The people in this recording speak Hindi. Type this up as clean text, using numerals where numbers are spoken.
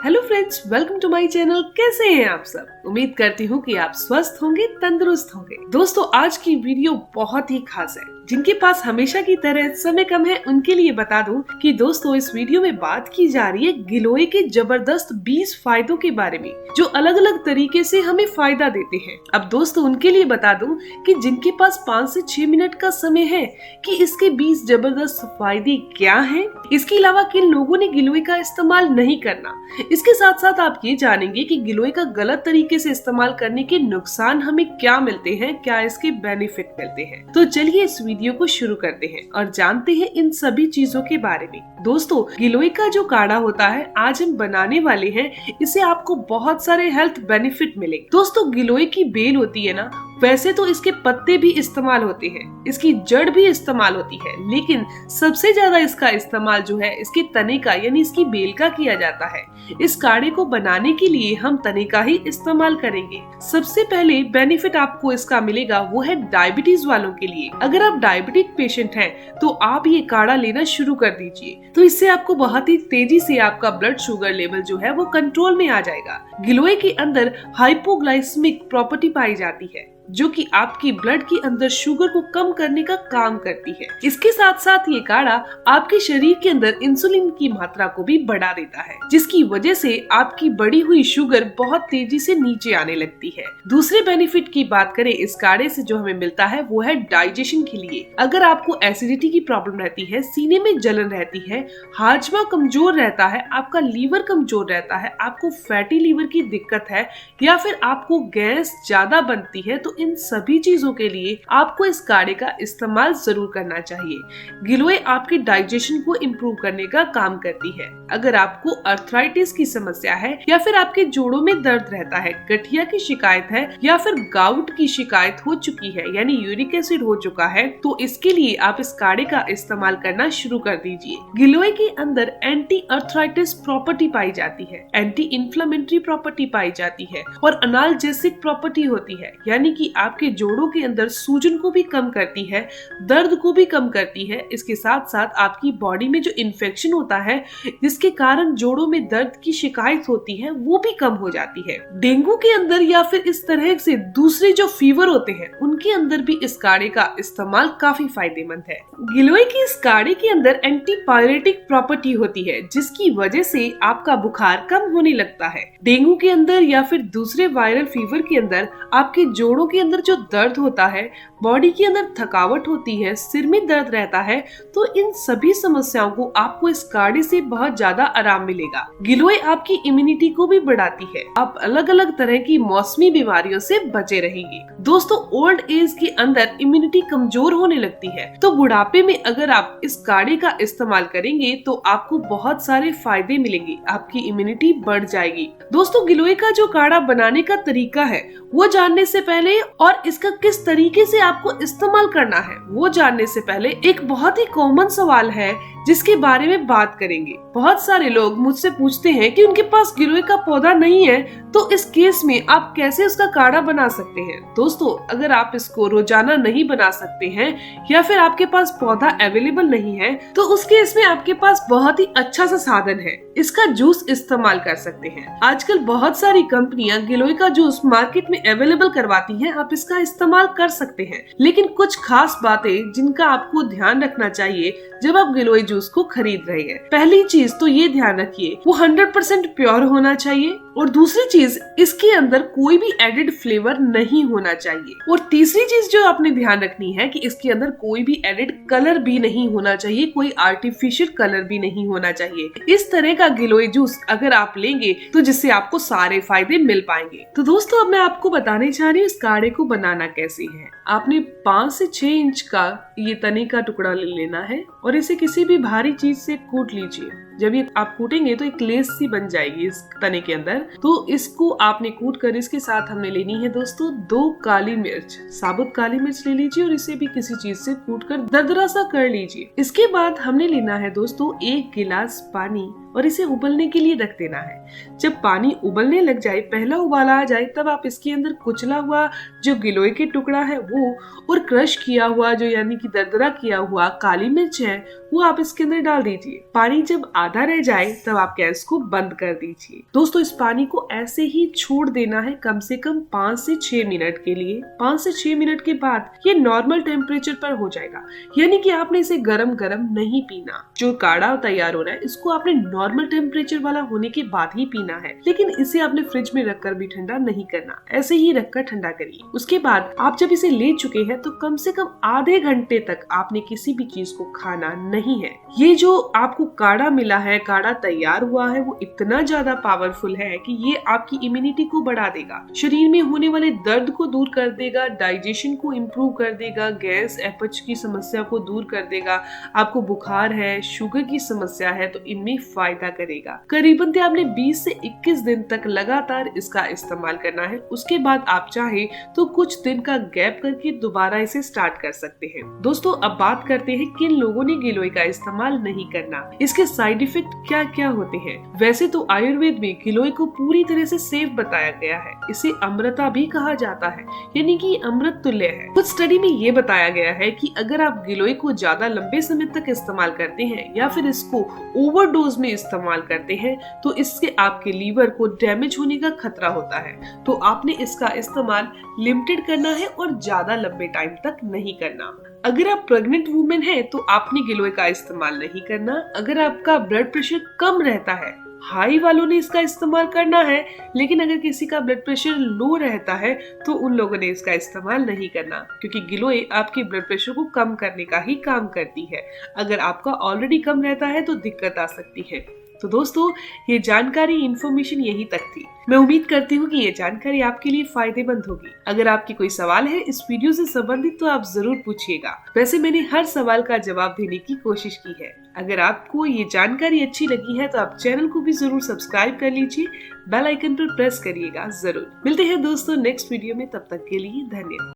Hello friends, welcome to my channel. कैसे हैं आप सब? उम्मीद करती हूँ कि आप स्वस्थ होंगे, तंदुरुस्त होंगे। दोस्तों, आज की वीडियो बहुत ही खास है। जिनके पास हमेशा की तरह समय कम है उनके लिए बता दूं कि दोस्तों इस वीडियो में बात की जा रही है गिलोय के जबरदस्त 20 फायदों के बारे में, जो अलग अलग तरीके से हमें फायदा देते हैं। अब दोस्तों उनके लिए बता दूं कि जिनके पास 5 से 6 मिनट का समय है कि इसके 20 जबरदस्त फायदे क्या हैं, इसके अलावा किन लोगों ने गिलोय का इस्तेमाल नहीं करना। इसके साथ साथ आप ये जानेंगे कि गिलोय का गलत तरीके से इस्तेमाल करने के नुकसान हमें क्या मिलते हैं, क्या इसके बेनिफिट मिलते हैं। तो चलिए इस वीडियो को शुरू करते हैं और जानते हैं इन सभी चीजों के बारे में। दोस्तों, गिलोय का जो काढ़ा होता है आज हम बनाने वाले हैं, इससे आपको बहुत सारे हेल्थ बेनिफिट मिलेंगे। दोस्तों, गिलोय की बेल होती है ना, वैसे तो इसके पत्ते भी इस्तेमाल होते हैं, इसकी जड़ भी इस्तेमाल होती है, लेकिन सबसे ज्यादा इसका इस्तेमाल जो है इसके तने का यानी इसकी बेल का किया जाता है। इस काढ़े को बनाने के लिए हम तने का ही इस्तेमाल करेंगे। सबसे पहले बेनिफिट आपको इसका मिलेगा वो है डायबिटीज वालों के लिए। अगर आप डायबिटिक पेशेंट हैं तो आप ये काढ़ा लेना शुरू कर दीजिए, तो इससे आपको बहुत ही तेजी से आपका ब्लड शुगर लेवल जो है वो कंट्रोल में आ जाएगा। गिलोय के अंदर हाइपोग्लाइसेमिक प्रॉपर्टी पाई जाती है, जो कि आपकी ब्लड के अंदर शुगर को कम करने का काम करती है। इसके साथ साथ ये काढ़ा आपके शरीर के अंदर इंसुलिन की मात्रा को भी बढ़ा देता है, जिसकी वजह से आपकी बढ़ी हुई शुगर बहुत तेजी से नीचे आने लगती है। दूसरे बेनिफिट की बात करें इस काढ़े से जो हमें मिलता है वो है डाइजेशन के लिए। अगर आपको एसिडिटी की प्रॉब्लम रहती है, सीने में जलन रहती है, हाजमा कमजोर रहता है, आपका लीवर कमजोर रहता है, आपको फैटी लीवर की दिक्कत है या फिर आपको गैस ज्यादा बनती है, तो इन सभी चीजों के लिए आपको इस काढ़े का इस्तेमाल जरूर करना चाहिए। गिलोय आपके डाइजेशन को इम्प्रूव करने का काम करती है। अगर आपको अर्थराइटिस की समस्या है या फिर आपके जोड़ों में दर्द रहता है, गठिया की शिकायत है या फिर गाउट की शिकायत हो चुकी है यानी यूरिक एसिड हो चुका है, तो इसके लिए आप इस काढ़े का इस्तेमाल करना शुरू कर दीजिए। गिलोय के अंदर एंटी अर्थराइटिस प्रॉपर्टी पाई जाती है, एंटी इन्फ्लेमेटरी प्रॉपर्टी पाई जाती है और अनाल्जेसिक प्रॉपर्टी होती है, यानी कि आपके जोड़ों के अंदर सूजन को भी कम करती है, दर्द को भी कम करती है। इसके साथ साथ आपकी बॉडी में जो इन्फेक्शन होता है जिसके कारण जोड़ों में दर्द की शिकायत होती है वो भी कम हो जाती है। डेंगू के अंदर या फिर इस तरह से दूसरे जो फीवर होते हैं उनके अंदर भी इस काढ़े का इस्तेमाल काफी फायदेमंद है। गिलोय की इस काढ़े के अंदर एंटीपायरेटिक प्रॉपर्टी होती है, जिसकी वजह से आपका बुखार कम होने लगता है। डेंगू के अंदर या फिर दूसरे वायरल फीवर के अंदर आपके जोड़ों के अंदर जो दर्द होता है, बॉडी के अंदर थकावट होती है, सिर में दर्द रहता है, तो इन सभी समस्याओं को आपको इस काढ़े से बहुत ज्यादा आराम मिलेगा। गिलोय आपकी इम्यूनिटी को भी बढ़ाती है, आप अलग अलग तरह की मौसमी बीमारियों से बचे रहेंगे। दोस्तों, ओल्ड एज के अंदर इम्यूनिटी कमजोर होने लगती है, तो बुढ़ापे में अगर आप इस काढ़े का इस्तेमाल करेंगे तो आपको बहुत सारे फायदे मिलेंगे, आपकी इम्यूनिटी बढ़ जाएगी। दोस्तों, गिलोय का जो काढ़ा बनाने का तरीका है वो जानने से पहले और इसका किस तरीके से आपको इस्तेमाल करना है वो जानने से पहले एक बहुत ही कॉमन सवाल है जिसके बारे में बात करेंगे। बहुत सारे लोग मुझसे पूछते हैं कि उनके पास गिलोय का पौधा नहीं है, तो इस केस में आप कैसे उसका काढ़ा बना सकते हैं। दोस्तों, अगर आप इसको रोजाना नहीं बना सकते हैं या फिर आपके पास पौधा अवेलेबल नहीं है, तो उस केस में आपके पास बहुत ही अच्छा सा साधन है, इसका जूस इस्तेमाल कर सकते हैं। आजकल बहुत सारी कंपनियां गिलोय का जूस मार्केट में अवेलेबल करवाती हैं, आप इसका इस्तेमाल कर सकते हैं। लेकिन कुछ खास बातें जिनका आपको ध्यान रखना चाहिए जब आप गिलोय जूस को खरीद रहे हैं। पहली चीज तो ये ध्यान रखिए वो 100% प्योर होना चाहिए, और दूसरी चीज इसके अंदर कोई भी एडेड फ्लेवर नहीं होना चाहिए, और तीसरी चीज जो आपने ध्यान रखनी है कि इसके अंदर कोई भी एडेड कलर भी नहीं होना चाहिए, कोई आर्टिफिशियल कलर भी नहीं होना चाहिए। इस तरह का गिलोय जूस अगर आप लेंगे तो जिससे आपको सारे फायदे मिल पाएंगे। तो दोस्तों, अब मैं आपको बताने चाह रही हूँ इस काढ़े को बनाना कैसे है। आपने 5 से 6 इंच का ये तने का टुकड़ा ले लेना है और इसे किसी भी भारी चीज से कूट लीजिए। जब ये आप कूटेंगे तो एक लेस सी बन जाएगी इस तने के अंदर, तो इसको आपने कूट कर इसके साथ हमने लेनी है दोस्तों 2 काली मिर्च, साबुत काली मिर्च ले लीजिए और इसे भी किसी चीज से कूट कर दरदरा सा कर लीजिए। इसके बाद हमने लेना है दोस्तों 1 गिलास पानी, और इसे उबलने के लिए रख देना है। जब पानी उबलने लग जाए, पहला उबाला आ जाए, तब आप इसके अंदर कुचला हुआ जो गिलोय के टुकड़ा है वो और क्रश किया हुआ जो यानी कि दरदरा किया हुआ काली मिर्च है वो आप इसके अंदर डाल दीजिए। पानी जब आधा रह जाए तब आप गैस को बंद कर दीजिए। दोस्तों इस पानी को ऐसे ही छोड़ देना है कम से कम 5 से 6 मिनट के लिए। 5 से 6 मिनट के बाद ये नॉर्मल टेम्परेचर पर हो जाएगा, यानी कि आपने इसे गरम गरम नहीं पीना। जो काढ़ा तैयार हो रहा है इसको आपने नॉर्मल टेम्परेचर वाला होने के बाद ही पीना है, लेकिन इसे आपने फ्रिज में रखकर भी ठंडा नहीं करना, ऐसे ही रखकर ठंडा करिए। उसके बाद आप जब इसे ले चुके हैं तो कम से कम आधे घंटे तक आपने किसी भी चीज को खाना नहीं है। ये जो आपको काढ़ा मिला है, काढ़ा तैयार हुआ है, वो इतना ज्यादा पावरफुल है कि ये आपकी इम्यूनिटी को बढ़ा देगा, शरीर में होने वाले दर्द को दूर कर देगा, डाइजेशन को इम्प्रूव कर देगा, गैस अपच की समस्या को दूर कर देगा। आपको बुखार है, शुगर की समस्या है तो इनमें फायदा करेगा। करीबन आपने 20 से 21 दिन तक लगातार इसका इस्तेमाल करना है। उसके बाद आप चाहे तो कुछ दिन का गैप करके दोबारा इसे स्टार्ट कर सकते हैं। दोस्तों अब बात करते हैं किन लोगों ने गिलोय का इस्तेमाल नहीं करना, इसके साइड इफेक्ट क्या क्या होते हैं। वैसे तो आयुर्वेद में गिलोय को पूरी तरह से सेफ बताया गया है। इसे अमृता भी कहा जाता है, यानी कि अमृत तुल्य है। कुछ स्टडी में ये बताया गया है कि अगर आप गिलोय को ज्यादा लंबे समय तक इस्तेमाल करते हैं या फिर इसको ओवरडोज में इस्तेमाल करते हैं तो इससे आपके लीवर को डैमेज होने का खतरा होता है। तो आपने इसका इस्तेमाल लिमिटेड करना है और ज्यादा लंबे टाइम तक नहीं करना। अगर आप प्रेग्नेंट वुमेन है तो आपने गिलोय का इस्तेमाल नहीं करना। अगर आपका ब्लड प्रेशर कम रहता है, हाई वालों ने इसका इस्तेमाल करना है, लेकिन अगर किसी का ब्लड प्रेशर लो रहता है तो उन लोगों ने इसका इस्तेमाल नहीं करना, क्योंकि गिलोय आपके ब्लड प्रेशर को कम करने का ही काम करती है। अगर आपका ऑलरेडी कम रहता है तो दिक्कत आ सकती है। तो दोस्तों ये जानकारी इन्फॉर्मेशन यहीं तक थी। मैं उम्मीद करती हूँ कि ये जानकारी आपके लिए फायदेमंद होगी। अगर आपकी कोई सवाल है इस वीडियो से संबंधित तो आप जरूर पूछिएगा। वैसे मैंने हर सवाल का जवाब देने की कोशिश की है। अगर आपको ये जानकारी अच्छी लगी है तो आप चैनल को भी जरूर सब्सक्राइब कर लीजिए, बेल आइकन पर प्रेस करिएगा जरूर। मिलते हैं दोस्तों नेक्स्ट वीडियो में, तब तक के लिए धन्यवाद।